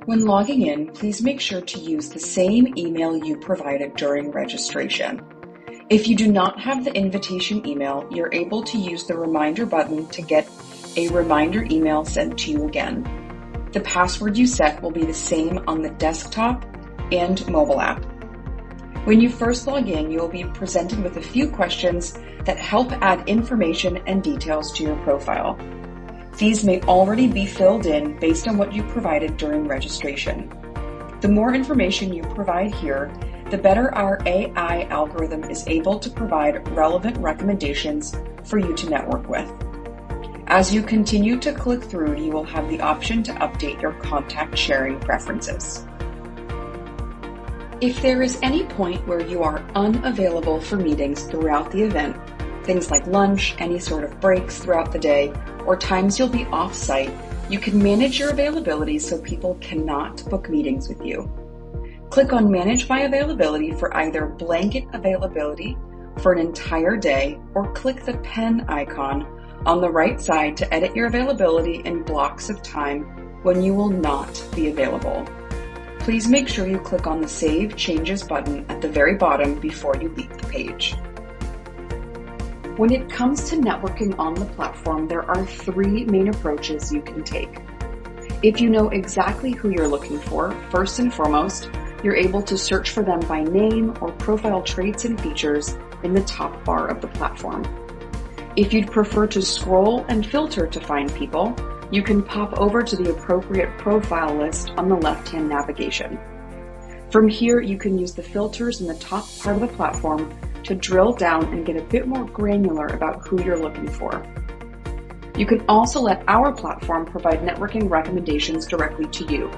When logging in, please make sure to use the same email you provided during registration. If you do not have the invitation email, you're able to use the reminder button to get a reminder email sent to you again. The password you set will be the same on the desktop and mobile app. When you first log in, you will be presented with a few questions that help add information and details to your profile. These may already be filled in based on what you provided during registration. The more information you provide here, the better our AI algorithm is able to provide relevant recommendations for you to network with. As you continue to click through, you will have the option to update your contact sharing preferences. If there is any point where you are unavailable for meetings throughout the event, things like lunch, any sort of breaks throughout the day, or times you'll be off-site, you can manage your availability so people cannot book meetings with you. Click on Manage My Availability for either blanket availability for an entire day, or click the pen icon on the right side to edit your availability in blocks of time when you will not be available. Please make sure you click on the Save Changes button at the very bottom before you leave the page. When it comes to networking on the platform, there are 3 main approaches you can take. If you know exactly who you're looking for, first and foremost, you're able to search for them by name or profile traits and features in the top bar of the platform. If you'd prefer to scroll and filter to find people, you can pop over to the appropriate profile list on the left-hand navigation. From here, you can use the filters in the top part of the platform to drill down and get a bit more granular about who you're looking for. You can also let our platform provide networking recommendations directly to you.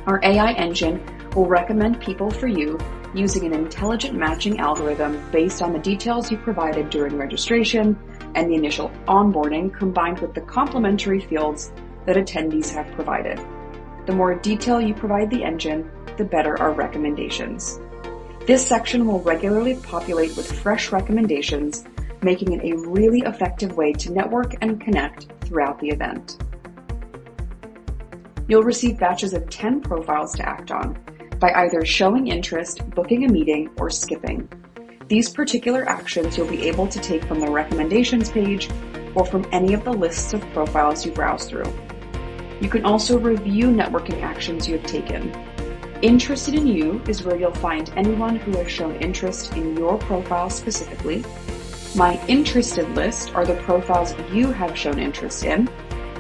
Our AI engine will recommend people for you using an intelligent matching algorithm based on the details you provided during registration and the initial onboarding, combined with the complementary fields that attendees have provided. The more detail you provide the engine, the better our recommendations. This section will regularly populate with fresh recommendations, making it a really effective way to network and connect throughout the event. You'll receive batches of 10 profiles to act on by either showing interest, booking a meeting, or skipping. These particular actions you'll be able to take from the recommendations page or from any of the lists of profiles you browse through. You can also review networking actions you have taken. Interested in You is where you'll find anyone who has shown interest in your profile specifically. My Interested list are the profiles you have shown interest in,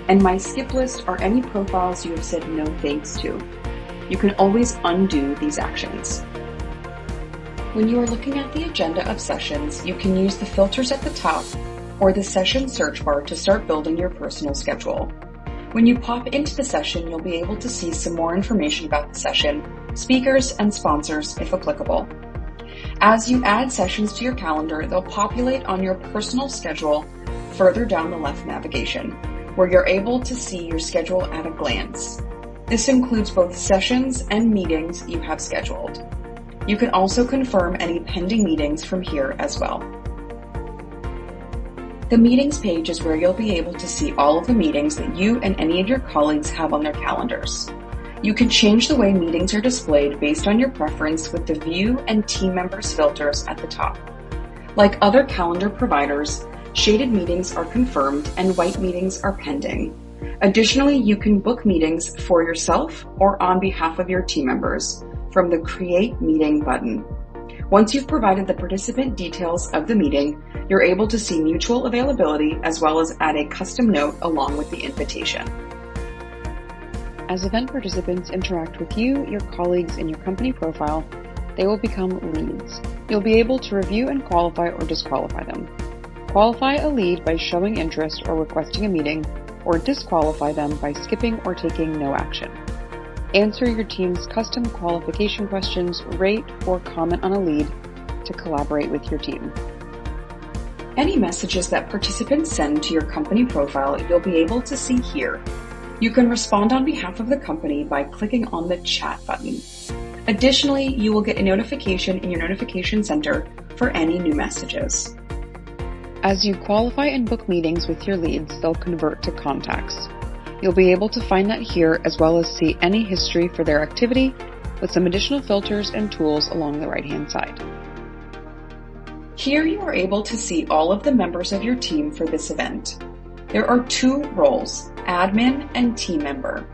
and my Skip list are any profiles you have said no thanks to. You can always undo these actions. When you are looking at the agenda of sessions, you can use the filters at the top or the session search bar to start building your personal schedule. When you pop into the session, you'll be able to see some more information about the session, speakers, and sponsors if applicable. As you add sessions to your calendar, they'll populate on your personal schedule further down the left navigation, where you're able to see your schedule at a glance. This includes both sessions and meetings you have scheduled. You can also confirm any pending meetings from here as well. The meetings page is where you'll be able to see all of the meetings that you and any of your colleagues have on their calendars. You can change the way meetings are displayed based on your preference with the View and Team Members filters at the top. Like other calendar providers, shaded meetings are confirmed and white meetings are pending. Additionally, you can book meetings for yourself or on behalf of your team members from the Create Meeting button. Once you've provided the participant details of the meeting, you're able to see mutual availability as well as add a custom note along with the invitation. As event participants interact with you, your colleagues, and your company profile, they will become leads. You'll be able to review and qualify or disqualify them. Qualify a lead by showing interest or requesting a meeting, or disqualify them by skipping or taking no action. Answer your team's custom qualification questions, rate or comment on a lead to collaborate with your team. Any messages that participants send to your company profile, you'll be able to see here. You can respond on behalf of the company by clicking on the chat button. Additionally, you will get a notification in your notification center for any new messages. As you qualify and book meetings with your leads, they'll convert to contacts. You'll be able to find that here as well as see any history for their activity with some additional filters and tools along the right-hand side. Here you are able to see all of the members of your team for this event. There are two roles, admin and team member.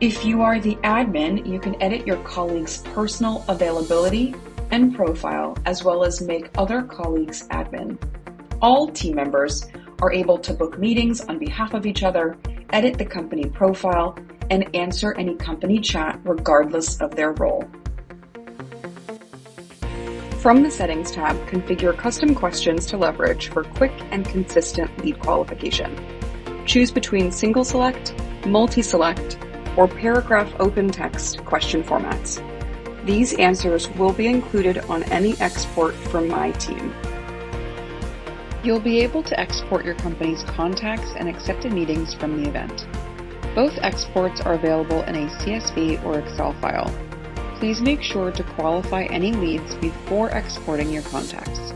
If you are the admin, you can edit your colleagues' personal availability and profile, as well as make other colleagues admin. All team members are able to book meetings on behalf of each other, edit the company profile, and answer any company chat regardless of their role. From the Settings tab, configure custom questions to leverage for quick and consistent lead qualification. Choose between single select, multi-select, or paragraph open text question formats. These answers will be included on any export from My Team. You'll be able to export your company's contacts and accepted meetings from the event. Both exports are available in a CSV or Excel file. Please make sure to qualify any leads before exporting your contacts.